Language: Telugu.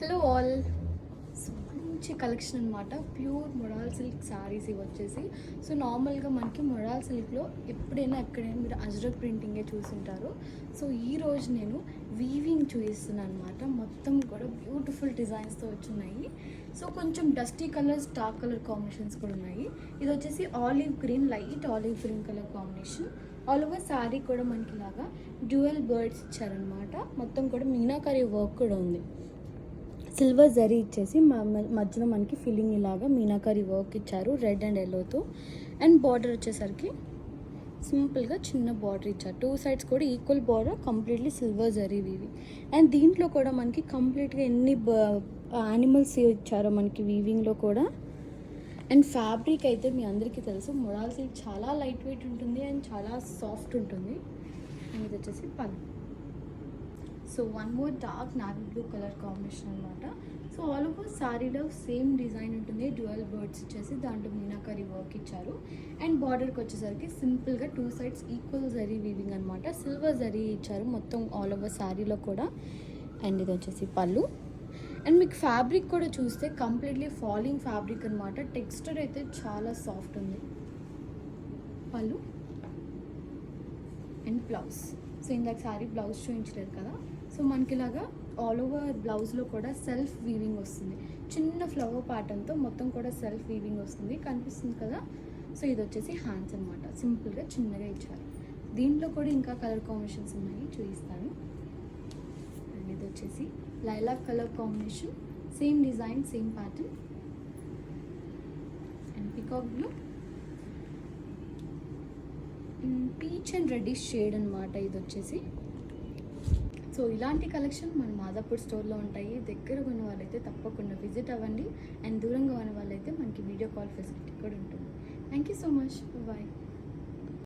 Hello all. మంచి కలెక్షన్ అనమాట. ప్యూర్ మొడాల్ సిల్క్ శారీస్ ఇవి వచ్చేసి. సో నార్మల్గా మనకి మొడాల్ సిల్క్లో ఎప్పుడైనా ఎక్కడైనా మీరు అజ్రక్ ప్రింటింగే చూసుంటారు. సో ఈరోజు నేను వీవింగ్ చూపిస్తున్నాను అనమాట. మొత్తం కూడా బ్యూటిఫుల్ డిజైన్స్తో వచ్చున్నాయి. సో కొంచెం dusty colours, dark colour combinations కూడా ఉన్నాయి. ఇది వచ్చేసి olive green, light olive green colour combination. All over sari కూడా మనకి ఇలాగా డ్యూయల్ బర్డ్స్ ఇచ్చారనమాట. మొత్తం కూడా మీనాకరీ వర్క్ కూడా ఉంది. సిల్వర్ జరీ ఇచ్చేసి మధ్యలో మనకి ఫిల్లింగ్ ఇలాగా మీనాకరీ వర్క్ ఇచ్చారు రెడ్ అండ్ ఎల్లోతో. అండ్ బార్డర్ వచ్చేసరికి సింపుల్గా చిన్న బార్డర్ ఇచ్చారు. టూ సైడ్స్ కూడా equal border, completely silver zari weaving. And దీంట్లో కూడా మనకి కంప్లీట్గా ఎన్ని యానిమల్స్ ఇచ్చారో మనకి వీవింగ్లో కూడా. అండ్ ఫ్యాబ్రిక్ అయితే మీ అందరికీ తెలుసు, మొడాల్ సిల్క్ చాలా లైట్ వెయిట్ ఉంటుంది అండ్ చాలా సాఫ్ట్ ఉంటుంది. అండ్ ఇది వచ్చేసి పళ్ళు. So one more dark navy blue colour combination అనమాట. సో ఆల్ ఓవర్ శారీలో సేమ్ డిజైన్ ఉంటుంది. డ్యూయల్ బర్డ్స్ ఇచ్చేసి దాంట్లో మీనాకరీ వర్క్ ఇచ్చారు. అండ్ బార్డర్కి వచ్చేసరికి సింపుల్గా two sides equal zari weaving అనమాట. సిల్వర్ జరీ ఇచ్చారు మొత్తం ఆల్ ఓవర్ శారీలో కూడా. అండ్ ఇది వచ్చేసి పళ్ళు. అండ్ మీకు ఫ్యాబ్రిక్ కూడా చూస్తే కంప్లీట్లీ ఫాలింగ్ ఫ్యాబ్రిక్ అనమాట. టెక్స్చర్ అయితే చాలా సాఫ్ట్ ఉంది. పళ్ళు అండ్ బ్లౌజ్. సో ఇందాక శారీ బ్లౌజ్ చూపించలేదు కదా. సో మనకి ఇలాగా ఆల్ ఓవర్ బ్లౌజ్లో కూడా సెల్ఫ్ వీవింగ్ వస్తుంది. చిన్న ఫ్లవర్ ప్యాటర్న్తో మొత్తం కూడా సెల్ఫ్ వీవింగ్ వస్తుంది, కనిపిస్తుంది కదా. సో ఇది వచ్చేసి హ్యాండ్స్ అనమాట. సింపుల్గా చిన్నగా ఇచ్చారు. దీంట్లో కూడా ఇంకా కలర్ కాంబినేషన్స్ ఉన్నాయి, చూపిస్తాను. అండ్ ఇది వచ్చేసి lilac colour combination, same design, same pattern. And peacock blue, peach and reddish shade అనమాట ఇది వచ్చేసి. సో ఇలాంటి కలెక్షన్ మన మాదాపూర్ స్టోర్లో ఉంటాయి. దగ్గర ఉన్న వాళ్ళైతే తప్పకుండా విజిట్ అవ్వండి. అండ్ దూరంగా ఉన్న వాళ్ళైతే మనకి వీడియో కాల్ ఫెసిలిటీ కూడా ఉంటుంది. Thank you so much. Bye.